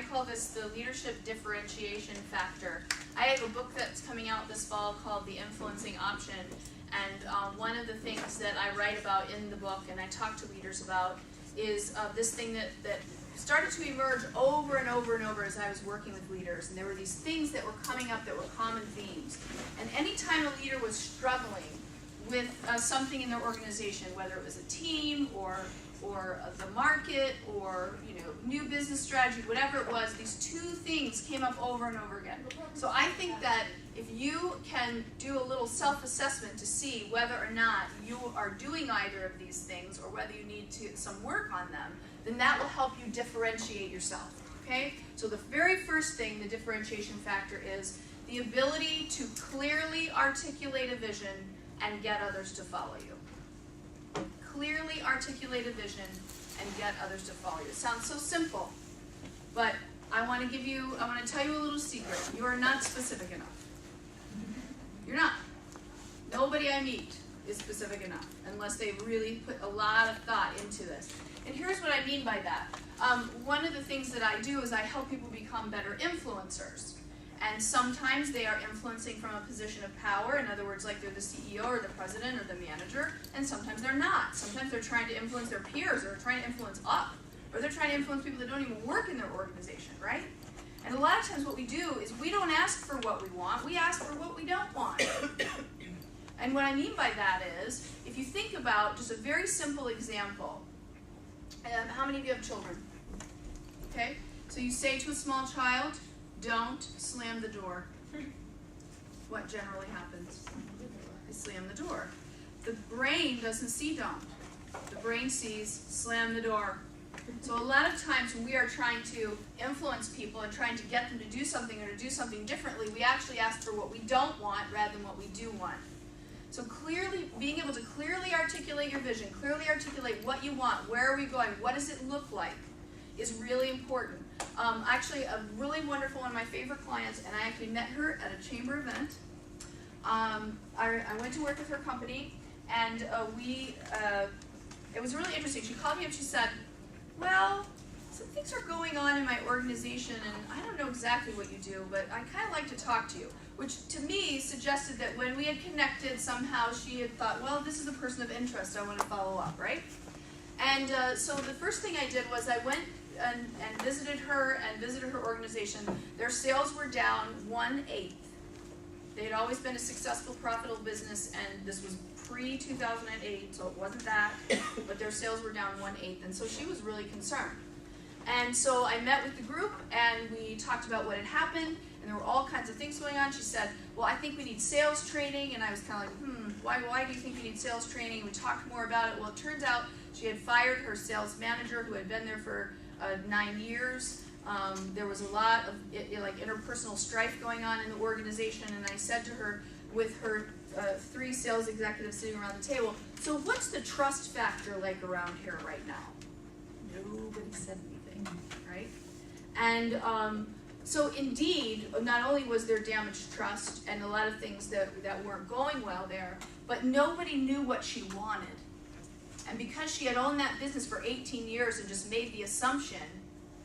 I call this the leadership differentiation factor. I have a book that's coming out this fall called The Influencing Option, and one of the things that I write about in the book and I talk to leaders about is this thing that started to emerge over and over and over as I was working with leaders, and there were these things that were coming up that were common themes. And anytime a leader was struggling with something in their organization, whether it was a team or the market or new business strategy, whatever it was, these two things came up over and over again. So I think that if you can do a little self-assessment to see whether or not you are doing either of these things or whether you need some work on them, then that will help you differentiate yourself, okay? So the very first thing, the differentiation factor, is the ability to clearly articulate a vision and get others to follow you. Clearly articulate a vision and get others to follow you. It sounds so simple, but I want to tell you a little secret. You are not specific enough. You're not. Nobody I meet is specific enough unless they really put a lot of thought into this. And here's what I mean by that. One of the things that I do is I help people become better influencers. And sometimes they are influencing from a position of power, in other words, like they're the CEO or the president or the manager, and sometimes they're not. Sometimes they're trying to influence their peers, or trying to influence up, or they're trying to influence people that don't even work in their organization, right? And a lot of times what we do is we don't ask for what we want, we ask for what we don't want. And what I mean by that is, if you think about just a very simple example, how many of you have children? Okay, so you say to a small child, don't slam the door. What generally happens? They slam the door. The brain doesn't see don't. The brain sees slam the door. So a lot of times when we are trying to influence people and trying to get them to do something or to do something differently, we actually ask for what we don't want rather than what we do want. So clearly, being able to clearly articulate your vision, clearly articulate what you want, where are we going, what does it look like, is really important. Actually, a really wonderful, one of my favorite clients, and I actually met her at a chamber event. I went to work with her company, and it was really interesting. She called me up, she said, well, some things are going on in my organization, and I don't know exactly what you do, but I kind of like to talk to you. Which to me suggested that when we had connected, somehow she had thought, well, this is a person of interest, I want to follow up, right? And so the first thing I did was I went and visited her and visited her organization. Their sales were down 1/8. They had always been a successful, profitable business, and this was pre-2008, so it wasn't that, but their sales were down 1/8, and so she was really concerned. And so I met with the group, and we talked about what had happened, and there were all kinds of things going on. She said, well, I think we need sales training, and I was kind of like, why do you think we need sales training? We talked more about it. Well, it turns out she had fired her sales manager who had been there for 9 years. There was a lot of interpersonal strife going on in the organization, and I said to her, with her 3 sales executives sitting around the table, so what's the trust factor like around here right now? Nobody said anything, right? And so indeed, not only was there damaged trust and a lot of things that weren't going well there, but nobody knew what she wanted. And because she had owned that business for 18 years and just made the assumption,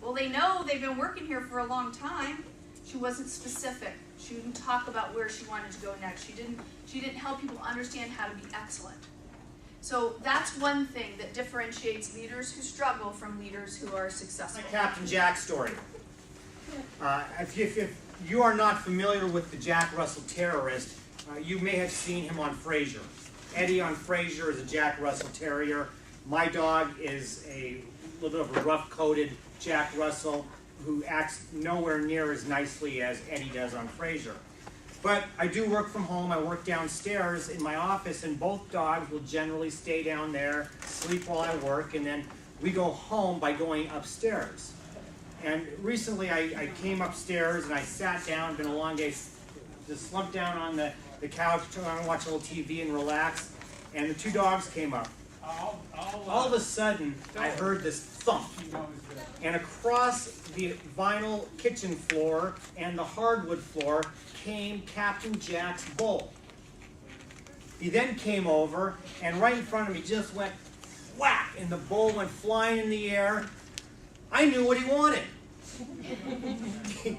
well, they know they've been working here for a long time. She wasn't specific. She didn't talk about where she wanted to go next. She didn't help people understand how to be excellent. So that's one thing that differentiates leaders who struggle from leaders who are successful. Like Captain Jack story. If you are not familiar with the Jack Russell Terrierist, you may have seen him on Frasier. Eddie on Frasier is a Jack Russell Terrier. My dog is a little bit of a rough-coated Jack Russell who acts nowhere near as nicely as Eddie does on Frasier. But I do work from home. I work downstairs in my office, and both dogs will generally stay down there, sleep while I work, and then we go home by going upstairs. And recently I came upstairs and I sat down, been a long day, just slumped down on the couch, trying to watch a little TV and relax, and the 2 dogs came up. All of a sudden, I heard this thump, and across the vinyl kitchen floor and the hardwood floor came Captain Jack's bowl. He then came over, and right in front of me just went whack, and the bowl went flying in the air. I knew what he wanted.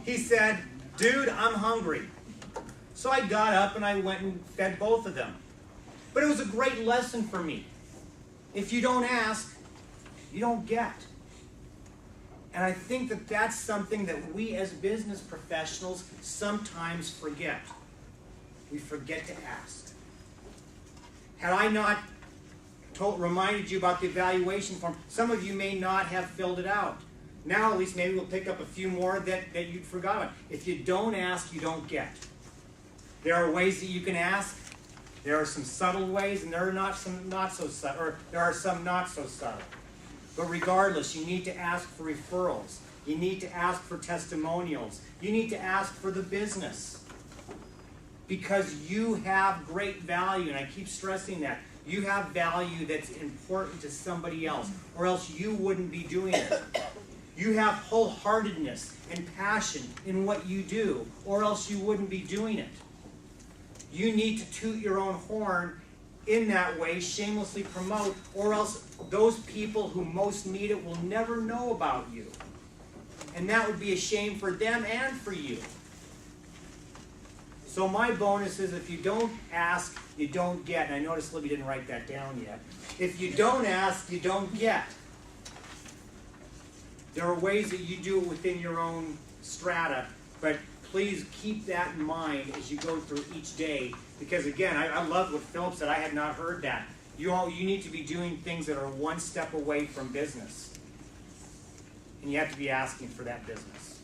He said, dude, I'm hungry. So I got up and I went and fed both of them. But it was a great lesson for me. If you don't ask, you don't get. And I think that that's something that we as business professionals sometimes forget. We forget to ask. Had I not reminded you about the evaluation form, some of you may not have filled it out. Now at least maybe we'll pick up a few more that you'd forgotten. If you don't ask, you don't get. There are ways that you can ask. There are some subtle ways, and there are some not so subtle. But regardless, you need to ask for referrals. You need to ask for testimonials. You need to ask for the business. Because you have great value, and I keep stressing that. You have value that's important to somebody else, or else you wouldn't be doing it. You have wholeheartedness and passion in what you do, or else you wouldn't be doing it. You need to toot your own horn in that way, shamelessly promote, or else those people who most need it will never know about you. And that would be a shame for them and for you. So my bonus is, if you don't ask, you don't get. And I noticed Libby didn't write that down yet. If you don't ask, you don't get. There are ways that you do it within your own strata, but please keep that in mind as you go through each day. Because again, I love what Philip said. I had not heard that. You need to be doing things that are one step away from business. And you have to be asking for that business.